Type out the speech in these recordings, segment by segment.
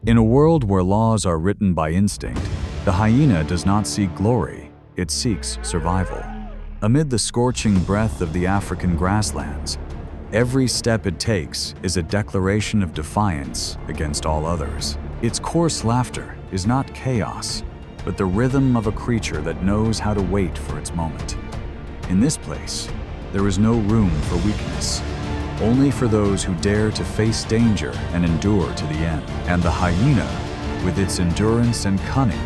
In a world where laws are written by instinct, the hyena does not seek glory, it seeks survival. Amid the scorching breath of the African grasslands, every step it takes is a declaration of defiance against all others. Its coarse laughter is not chaos, but the rhythm of a creature that knows how to wait for its moment. In this place, there is no room for weakness, only for those who dare to face danger and endure to the end. And the hyena, with its endurance and cunning,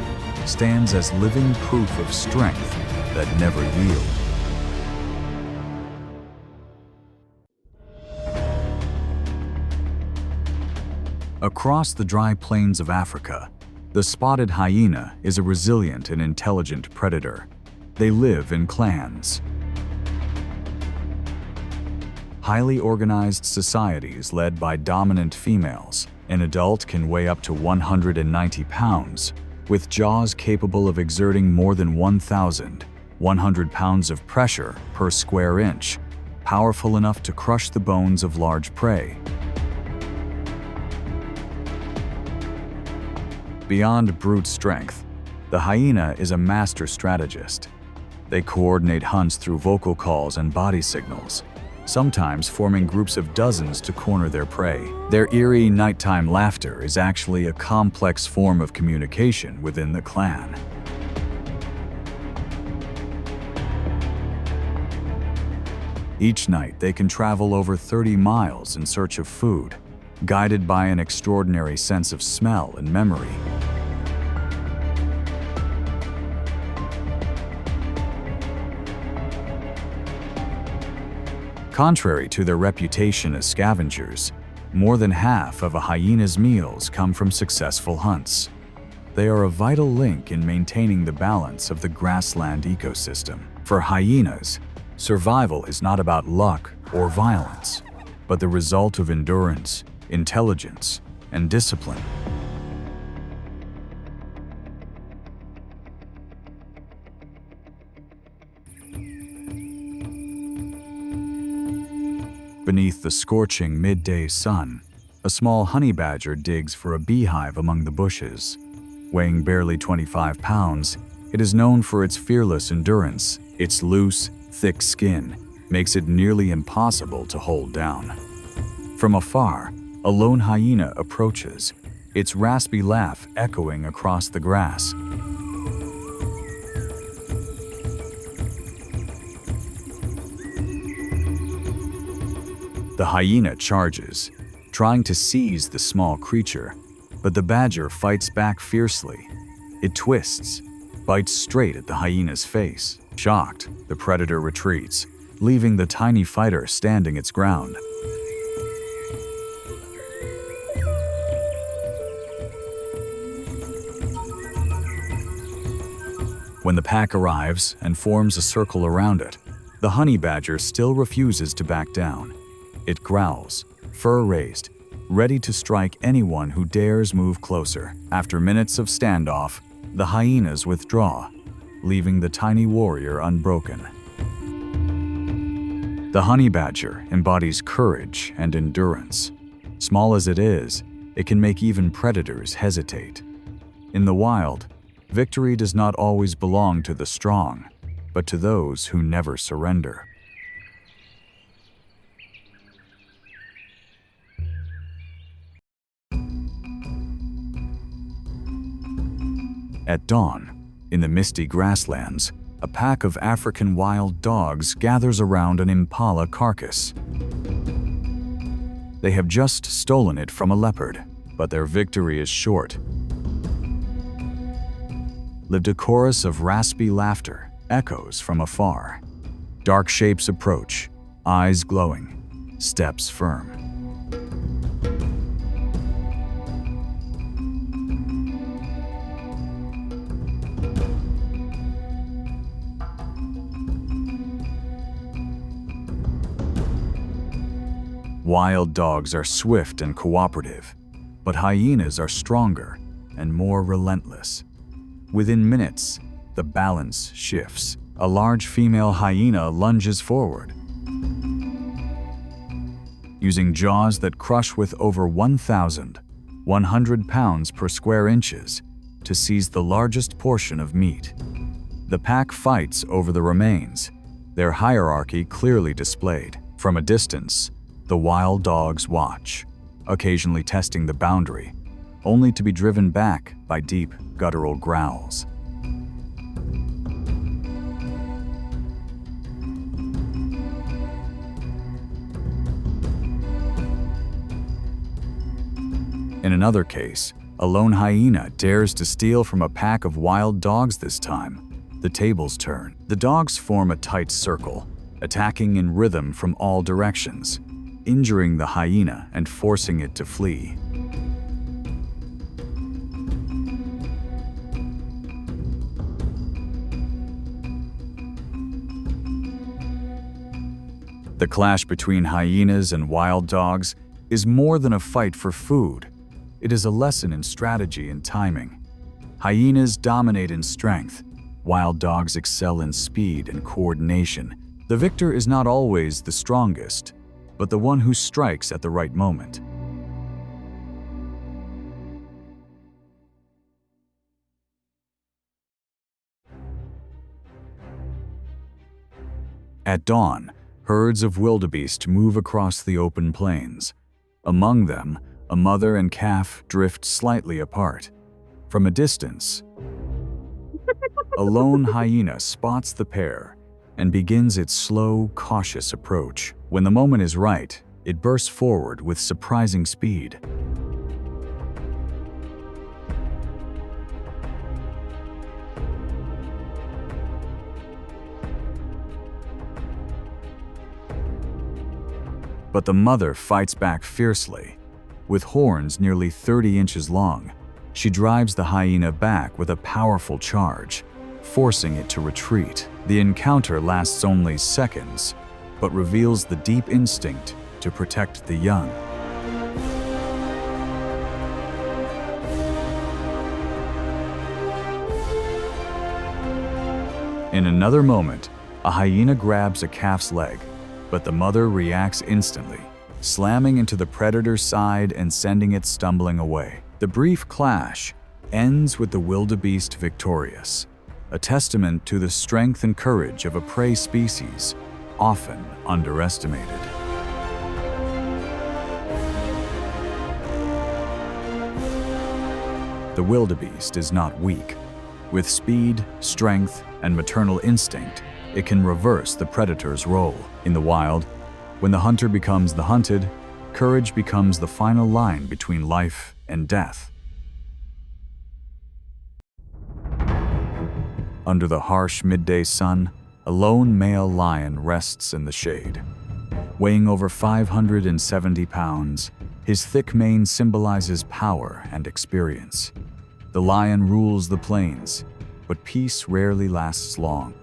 stands as living proof of strength that never yields. Across the dry plains of Africa, the spotted hyena is a resilient and intelligent predator. They live in clans. Highly organized societies led by dominant females. An adult can weigh up to 190 pounds, with jaws capable of exerting more than 1,100 pounds of pressure per square inch, powerful enough to crush the bones of large prey. Beyond brute strength, the hyena is a master strategist. They coordinate hunts through vocal calls and body signals, sometimes forming groups of dozens to corner their prey. Their eerie nighttime laughter is actually a complex form of communication within the clan. Each night, they can travel over 30 miles in search of food, guided by an extraordinary sense of smell and memory. Contrary to their reputation as scavengers, more than half of a hyena's meals come from successful hunts. They are a vital link in maintaining the balance of the grassland ecosystem. For hyenas, survival is not about luck or violence, but the result of endurance, intelligence, and discipline. Beneath the scorching midday sun, a small honey badger digs for a beehive among the bushes. Weighing barely 25 pounds, it is known for its fearless endurance. Its loose, thick skin makes it nearly impossible to hold down. From afar, a lone hyena approaches, its raspy laugh echoing across the grass. The hyena charges, trying to seize the small creature, but the badger fights back fiercely. It twists, bites straight at the hyena's face. Shocked, the predator retreats, leaving the tiny fighter standing its ground. When the pack arrives and forms a circle around it, the honey badger still refuses to back down. It growls, fur raised, ready to strike anyone who dares move closer. After minutes of standoff, the hyenas withdraw, leaving the tiny warrior unbroken. The honey badger embodies courage and endurance. Small as it is, it can make even predators hesitate. In the wild, victory does not always belong to the strong, but to those who never surrender. At dawn, in the misty grasslands, a pack of African wild dogs gathers around an Impala carcass. They have just stolen it from a leopard, but their victory is short. A chorus of raspy laughter echoes from afar. Dark shapes approach, eyes glowing, steps firm. Wild dogs are swift and cooperative, but hyenas are stronger and more relentless. Within minutes, the balance shifts. A large female hyena lunges forward. Using jaws that crush with over 1,000, 100 pounds per square inches, to seize the largest portion of meat. The pack fights over the remains, their hierarchy clearly displayed. From a distance, the wild dogs watch, occasionally testing the boundary, only to be driven back by deep, guttural growls. In another case, a lone hyena dares to steal from a pack of wild dogs this time. The tables turn. The dogs form a tight circle, attacking in rhythm from all directions, injuring the hyena and forcing it to flee. The clash between hyenas and wild dogs is more than a fight for food. It is a lesson in strategy and timing. Hyenas dominate in strength. Wild dogs excel in speed and coordination. The victor is not always the strongest, but the one who strikes at the right moment. At dawn, herds of wildebeest move across the open plains. Among them, a mother and calf drift slightly apart. From a distance, a lone hyena spots the pair and begins its slow, cautious approach. When the moment is right, it bursts forward with surprising speed. But the mother fights back fiercely. With horns nearly 30 inches long, she drives the hyena back with a powerful charge, forcing it to retreat. The encounter lasts only seconds, but reveals the deep instinct to protect the young. In another moment, a hyena grabs a calf's leg, but the mother reacts instantly, slamming into the predator's side and sending it stumbling away. The brief clash ends with the wildebeest victorious, a testament to the strength and courage of a prey species, often underestimated. The wildebeest is not weak. With speed, strength, and maternal instinct, it can reverse the predator's role. In the wild, when the hunter becomes the hunted, courage becomes the final line between life and death. Under the harsh midday sun, a lone male lion rests in the shade. Weighing over 570 pounds, his thick mane symbolizes power and experience. The lion rules the plains, but peace rarely lasts long.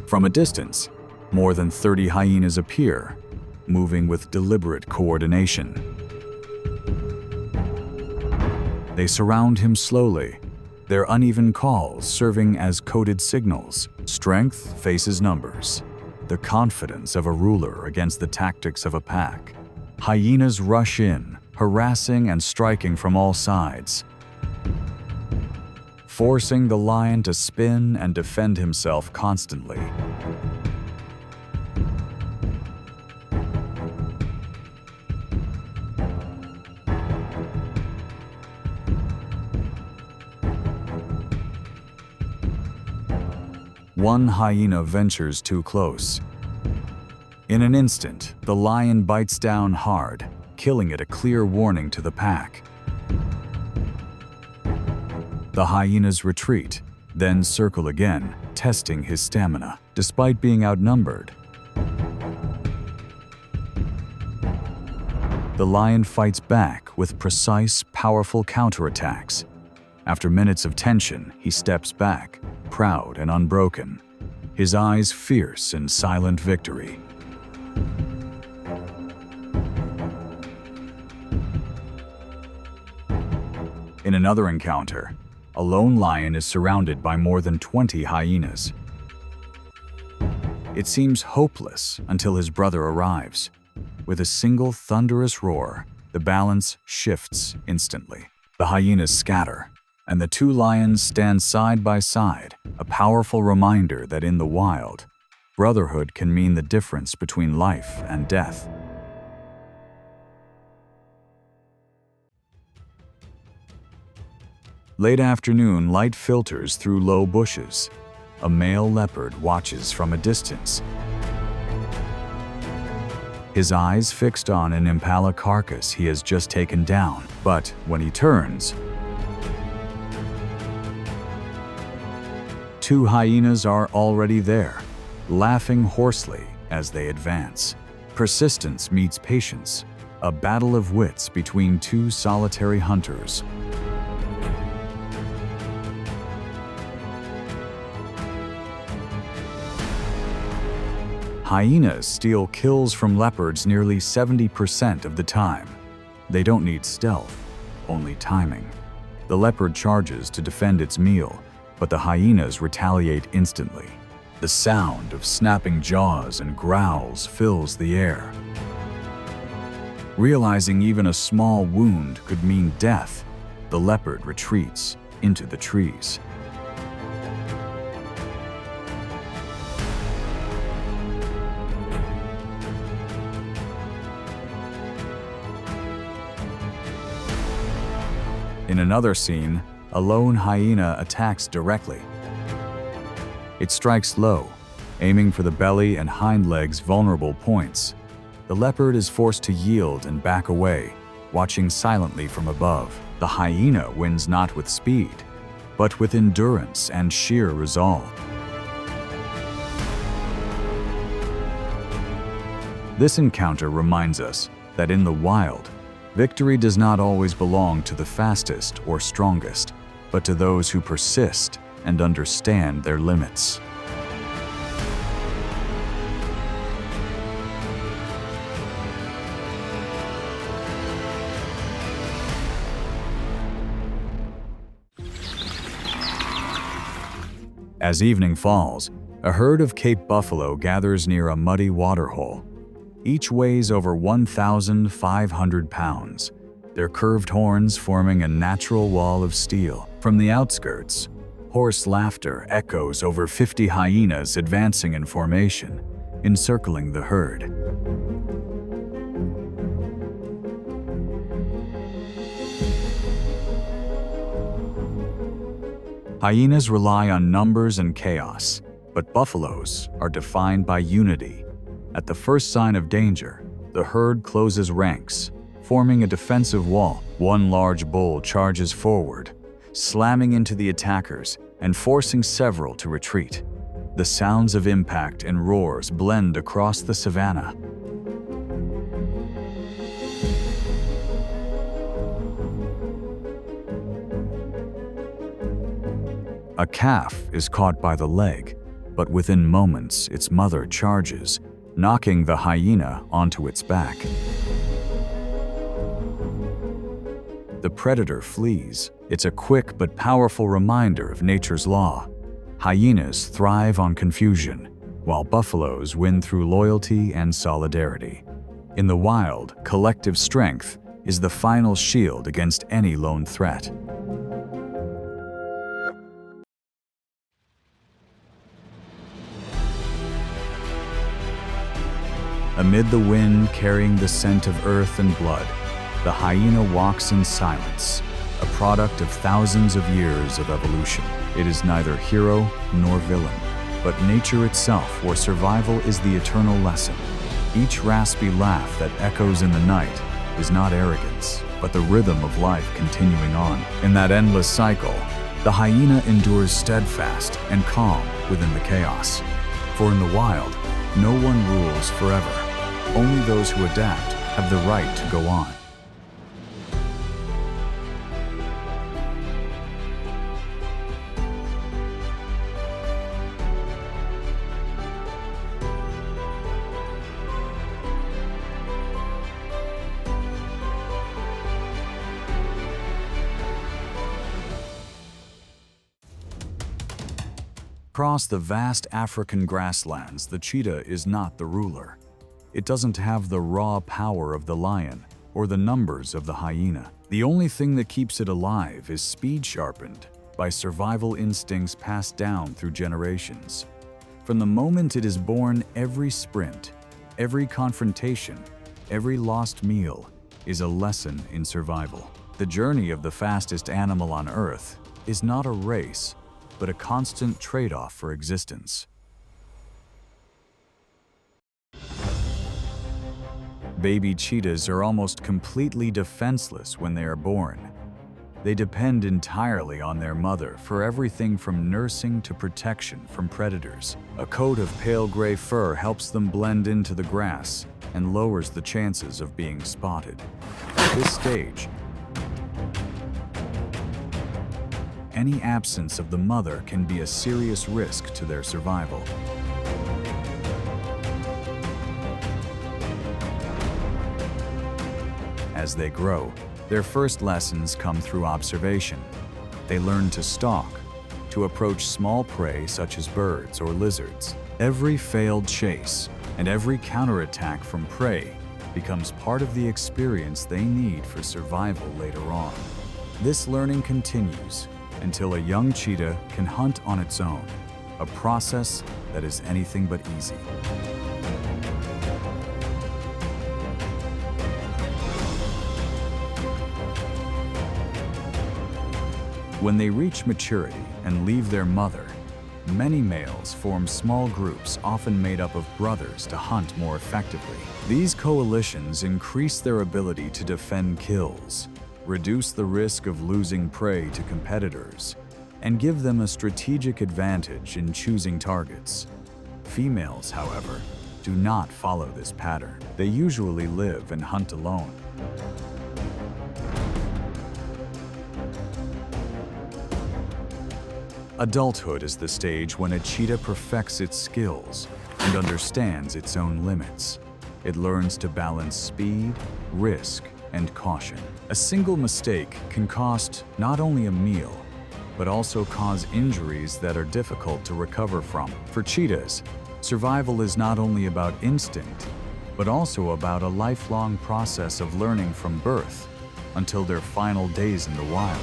From a distance, more than 30 hyenas appear, moving with deliberate coordination. They surround him slowly, their uneven calls serving as coded signals. Strength faces numbers, the confidence of a ruler against the tactics of a pack. Hyenas rush in, harassing and striking from all sides, forcing the lion to spin and defend himself constantly. One hyena ventures too close. In an instant, the lion bites down hard, killing it a clear warning to the pack. The hyenas retreat, then circle again, testing his stamina. Despite being outnumbered, the lion fights back with precise, powerful counterattacks. After minutes of tension, he steps back, proud and unbroken, his eyes fierce in silent victory. In another encounter, a lone lion is surrounded by more than 20 hyenas. It seems hopeless until his brother arrives. With a single thunderous roar, the balance shifts instantly. The hyenas scatter, and the two lions stand side by side, a powerful reminder that in the wild, brotherhood can mean the difference between life and death. Late afternoon light filters through low bushes. A male leopard watches from a distance, his eyes fixed on an Impala carcass he has just taken down. But when he turns, two hyenas are already there, laughing hoarsely as they advance. Persistence meets patience, a battle of wits between two solitary hunters. Hyenas steal kills from leopards nearly 70% of the time. They don't need stealth, only timing. The leopard charges to defend its meal, but the hyenas retaliate instantly. The sound of snapping jaws and growls fills the air. Realizing even a small wound could mean death, the leopard retreats into the trees. In another scene, a lone hyena attacks directly. It strikes low, aiming for the belly and hind legs' vulnerable points. The leopard is forced to yield and back away, watching silently from above. The hyena wins not with speed, but with endurance and sheer resolve. This encounter reminds us that in the wild, victory does not always belong to the fastest or strongest, but to those who persist and understand their limits. As evening falls, a herd of Cape buffalo gathers near a muddy waterhole. Each weighs over 1,500 pounds, their curved horns forming a natural wall of steel. From the outskirts, hoarse laughter echoes over 50 hyenas advancing in formation, encircling the herd. Hyenas rely on numbers and chaos, but buffaloes are defined by unity. At the first sign of danger, the herd closes ranks, forming a defensive wall. One large bull charges forward, slamming into the attackers and forcing several to retreat. The sounds of impact and roars blend across the savanna. A calf is caught by the leg, but within moments its mother charges, knocking the hyena onto its back. The predator flees. It's a quick but powerful reminder of nature's law. Hyenas thrive on confusion, while buffaloes win through loyalty and solidarity. In the wild, collective strength is the final shield against any lone threat. Amid the wind carrying the scent of earth and blood, the hyena walks in silence, a product of thousands of years of evolution. It is neither hero nor villain, but nature itself, where survival is the eternal lesson. Each raspy laugh that echoes in the night is not arrogance, but the rhythm of life continuing on. In that endless cycle, the hyena endures steadfast and calm within the chaos. For in the wild, no one rules forever. Only those who adapt have the right to go on. Across the vast African grasslands, the cheetah is not the ruler. It doesn't have the raw power of the lion or the numbers of the hyena. The only thing that keeps it alive is speed sharpened by survival instincts passed down through generations. From the moment it is born, every sprint, every confrontation, every lost meal is a lesson in survival. The journey of the fastest animal on Earth is not a race, but a constant trade-off for existence. Baby cheetahs are almost completely defenseless when they are born. They depend entirely on their mother for everything from nursing to protection from predators. A coat of pale gray fur helps them blend into the grass and lowers the chances of being spotted. At this stage, any absence of the mother can be a serious risk to their survival. As they grow, their first lessons come through observation. They learn to stalk, to approach small prey such as birds or lizards. Every failed chase and every counterattack from prey becomes part of the experience they need for survival later on. This learning continues until a young cheetah can hunt on its own, a process that is anything but easy. When they reach maturity and leave their mother, many males form small groups often made up of brothers to hunt more effectively. These coalitions increase their ability to defend kills, reduce the risk of losing prey to competitors, and give them a strategic advantage in choosing targets. Females, however, do not follow this pattern. They usually live and hunt alone. Adulthood is the stage when a cheetah perfects its skills and understands its own limits. It learns to balance speed, risk, and caution. A single mistake can cost not only a meal, but also cause injuries that are difficult to recover from. For cheetahs, survival is not only about instinct, but also about a lifelong process of learning from birth until their final days in the wild.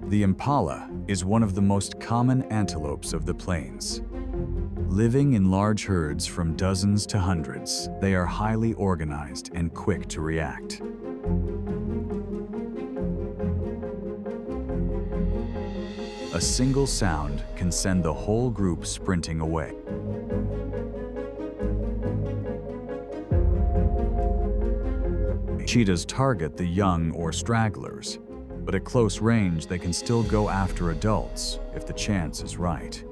The impala is one of the most common antelopes of the plains. Living in large herds from dozens to hundreds, they are highly organized and quick to react. A single sound can send the whole group sprinting away. Cheetahs target the young or stragglers, but at close range they can still go after adults if the chance is right.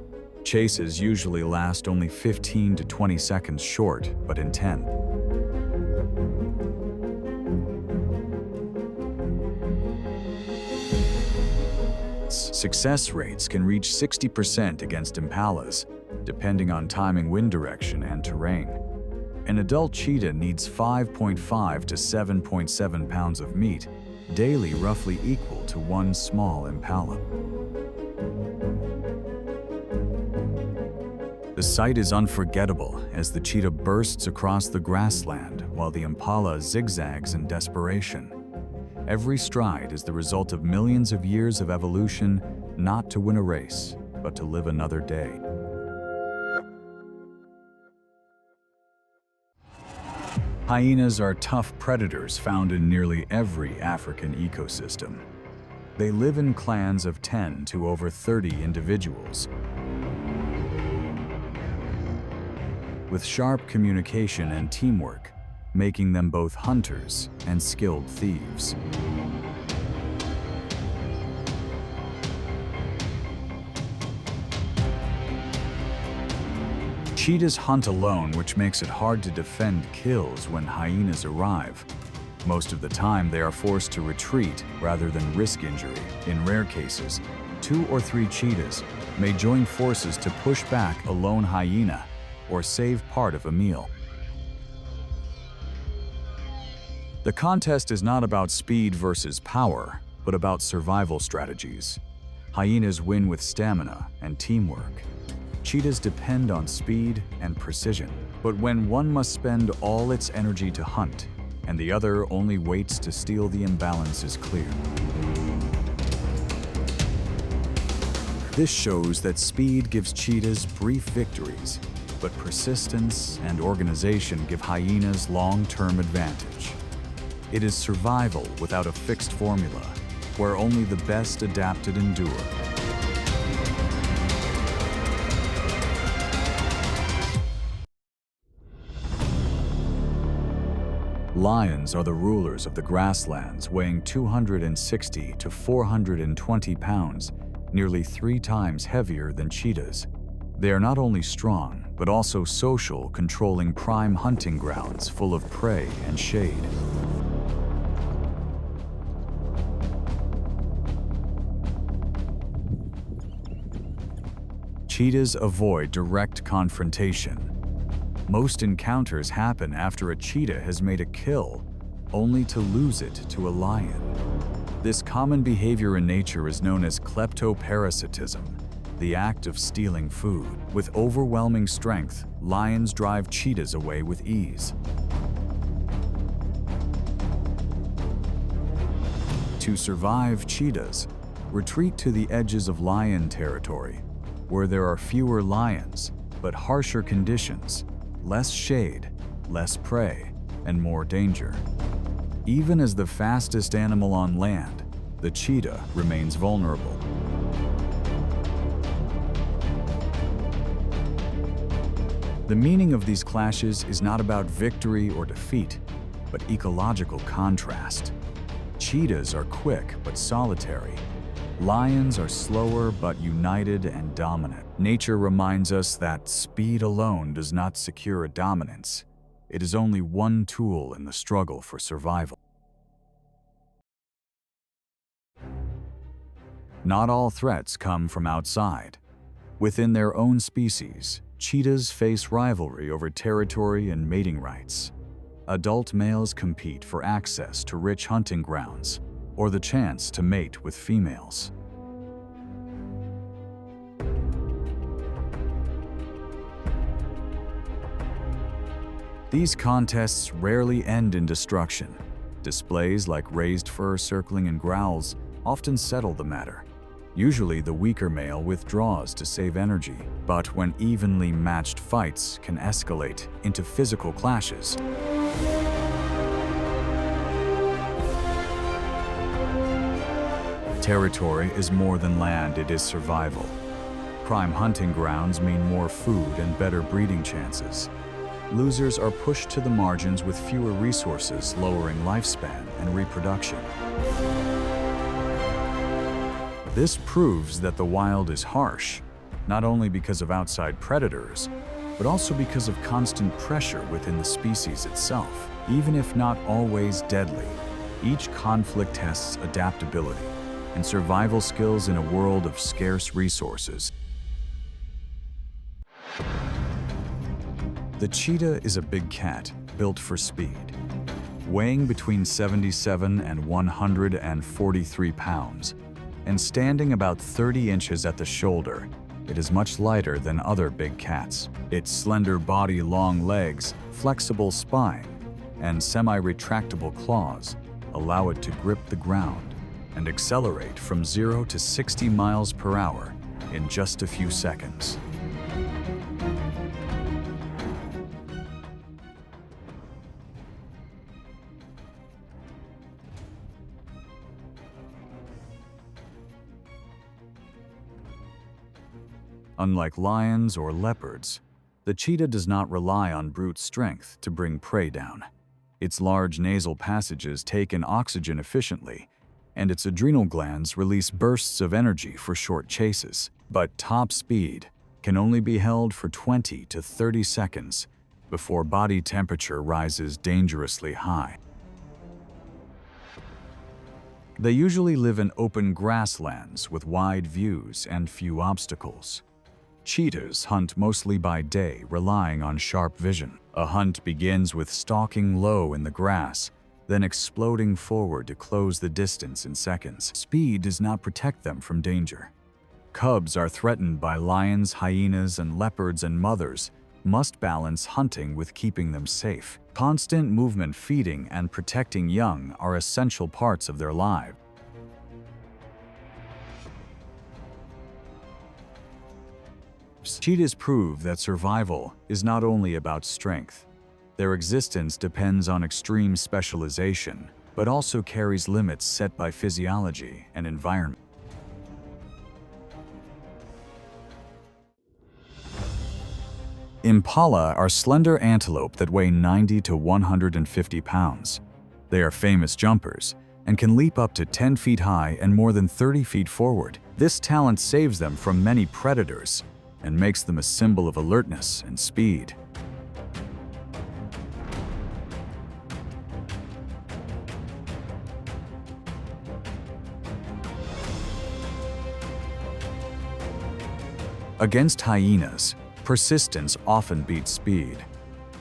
Chases usually last only 15 to 20 seconds short, but intense. Success rates can reach 60% against impalas, depending on timing, wind direction, and terrain. An adult cheetah needs 5.5 to 7.7 pounds of meat daily, roughly equal to one small impala. The sight is unforgettable as the cheetah bursts across the grassland while the impala zigzags in desperation. Every stride is the result of millions of years of evolution, not to win a race, but to live another day. Hyenas are tough predators found in nearly every African ecosystem. They live in clans of 10 to over 30 individuals, with sharp communication and teamwork, making them both hunters and skilled thieves. Cheetahs hunt alone, which makes it hard to defend kills when hyenas arrive. Most of the time, they are forced to retreat rather than risk injury. In rare cases, 2 or 3 cheetahs may join forces to push back a lone hyena or save part of a meal. The contest is not about speed versus power, but about survival strategies. Hyenas win with stamina and teamwork. Cheetahs depend on speed and precision. But when one must spend all its energy to hunt, and the other only waits to steal, the imbalance is clear. This shows that speed gives cheetahs brief victories, but persistence and organization give hyenas long-term advantage. It is survival without a fixed formula, where only the best adapted endure. Lions are the rulers of the grasslands, weighing 260 to 420 pounds, nearly 3 times heavier than cheetahs. They are not only strong, but also social, controlling prime hunting grounds full of prey and shade. Cheetahs avoid direct confrontation. Most encounters happen after a cheetah has made a kill, only to lose it to a lion. This common behavior in nature is known as kleptoparasitism, the act of stealing food. With overwhelming strength, lions drive cheetahs away with ease. To survive, cheetahs retreat to the edges of lion territory, where there are fewer lions, but harsher conditions, less shade, less prey, and more danger. Even as the fastest animal on land, the cheetah remains vulnerable. The meaning of these clashes is not about victory or defeat, but ecological contrast. Cheetahs are quick but solitary. Lions are slower but united and dominant. Nature reminds us that speed alone does not secure a dominance. It is only one tool in the struggle for survival. Not all threats come from outside. Within their own species, cheetahs face rivalry over territory and mating rights. Adult males compete for access to rich hunting grounds, or the chance to mate with females. These contests rarely end in destruction. Displays like raised fur circling and growls often settle the matter. Usually the weaker male withdraws to save energy, but when evenly matched fights can escalate into physical clashes. Territory is more than land, it is survival. Prime hunting grounds mean more food and better breeding chances. Losers are pushed to the margins with fewer resources, lowering lifespan and reproduction. This proves that the wild is harsh, not only because of outside predators, but also because of constant pressure within the species itself. Even if not always deadly, each conflict tests adaptability and survival skills in a world of scarce resources. The cheetah is a big cat built for speed. Weighing between 77 and 143 pounds, and standing about 30 inches at the shoulder, it is much lighter than other big cats. Its slender body, long legs, flexible spine, and semi-retractable claws allow it to grip the ground and accelerate from 0 to 60 miles per hour in just a few seconds. Unlike lions or leopards, the cheetah does not rely on brute strength to bring prey down. Its large nasal passages take in oxygen efficiently, and its adrenal glands release bursts of energy for short chases. But top speed can only be held for 20 to 30 seconds before body temperature rises dangerously high. They usually live in open grasslands with wide views and few obstacles. Cheetahs hunt mostly by day, relying on sharp vision. A hunt begins with stalking low in the grass, then exploding forward to close the distance in seconds. Speed does not protect them from danger. Cubs are threatened by lions, hyenas, and leopards, and mothers must balance hunting with keeping them safe. Constant movement, feeding, and protecting young are essential parts of their lives. Cheetahs prove that survival is not only about strength. Their existence depends on extreme specialization, but also carries limits set by physiology and environment. Impala are slender antelope that weigh 90 to 150 pounds. They are famous jumpers and can leap up to 10 feet high and more than 30 feet forward. This talent saves them from many predators and makes them a symbol of alertness and speed. Against hyenas, persistence often beats speed.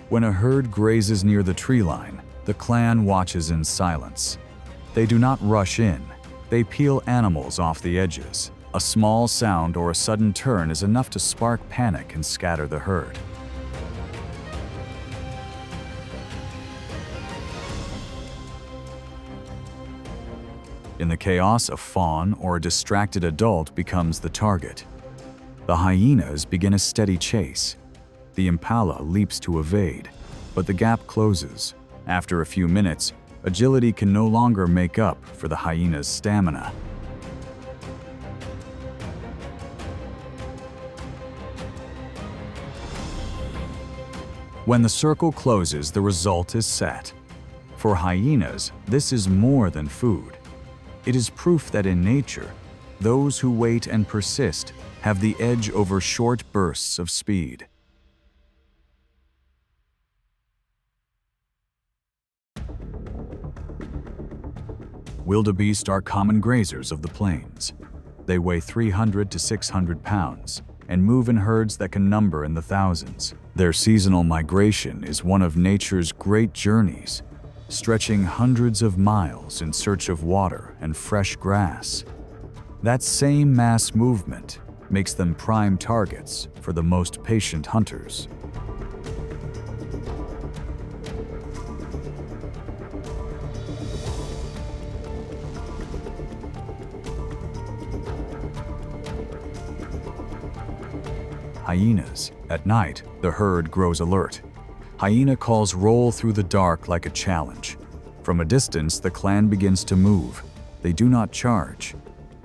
When a herd grazes near the tree line, the clan watches in silence. They do not rush in. They peel animals off the edges. A small sound or a sudden turn is enough to spark panic and scatter the herd. In the chaos, a fawn or a distracted adult becomes the target. The hyenas begin a steady chase. The impala leaps to evade, but the gap closes. After a few minutes, agility can no longer make up for the hyena's stamina. When the circle closes, the result is set. For hyenas, this is more than food. It is proof that in nature, those who wait and persist have the edge over short bursts of speed. Wildebeest are common grazers of the plains. They weigh 300 to 600 pounds and move in herds that can number in the thousands. Their seasonal migration is one of nature's great journeys, stretching hundreds of miles in search of water and fresh grass. That same mass movement makes them prime targets for the most patient hunters. Hyenas. At night, the herd grows alert. Hyena calls roll through the dark like a challenge. From a distance, the clan begins to move. They do not charge.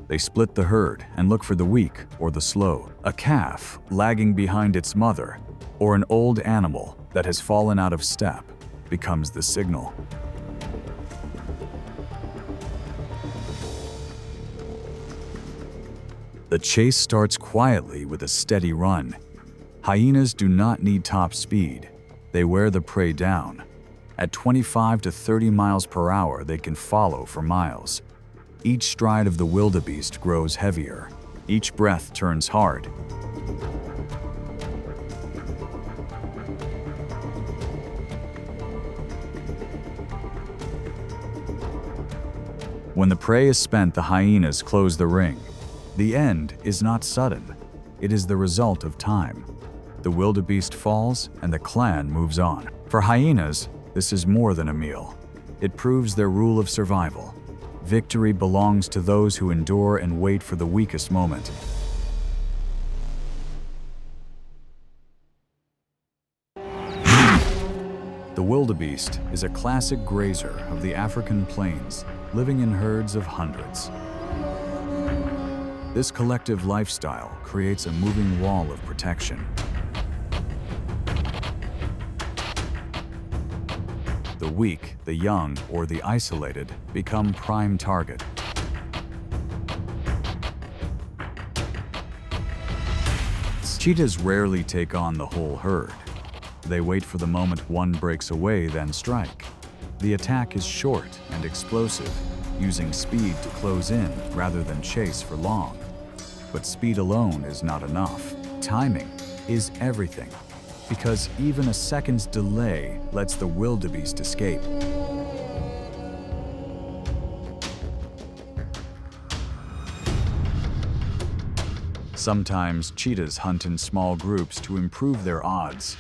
They split the herd and look for the weak or the slow. A calf lagging behind its mother, or an old animal that has fallen out of step, becomes the signal. The chase starts quietly with a steady run. Hyenas do not need top speed. They wear the prey down. At 25 to 30 miles per hour, they can follow for miles. Each stride of the wildebeest grows heavier. Each breath turns hard. When the prey is spent, the hyenas close the ring. The end is not sudden. It is the result of time. The wildebeest falls and the clan moves on. For hyenas, this is more than a meal. It proves their rule of survival. Victory belongs to those who endure and wait for the weakest moment. The wildebeest is a classic grazer of the African plains, living in herds of hundreds. This collective lifestyle creates a moving wall of protection. The weak, the young, or the isolated become prime target. Cheetahs rarely take on the whole herd. They wait for the moment one breaks away, then strike. The attack is short and explosive, using speed to close in rather than chase for long. But speed alone is not enough. Timing is everything, because even a second's delay lets the wildebeest escape. Sometimes cheetahs hunt in small groups to improve their odds.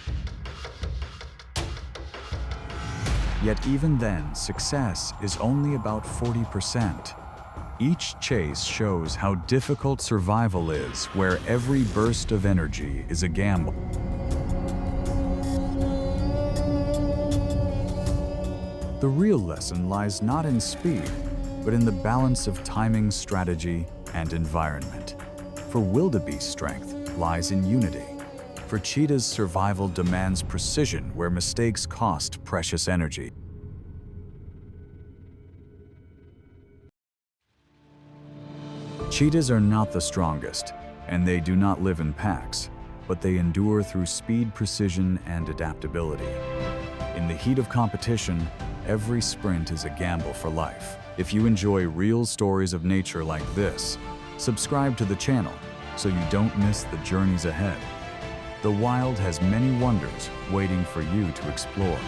Yet even then, success is only about 40%. Each chase shows how difficult survival is, where every burst of energy is a gamble. The real lesson lies not in speed, but in the balance of timing, strategy, and environment. For wildebeest, strength lies in unity. For cheetahs, survival demands precision where mistakes cost precious energy. Cheetahs are not the strongest, and they do not live in packs, but they endure through speed, precision, and adaptability. In the heat of competition, every sprint is a gamble for life. If you enjoy real stories of nature like this, subscribe to the channel so you don't miss the journeys ahead. The wild has many wonders waiting for you to explore.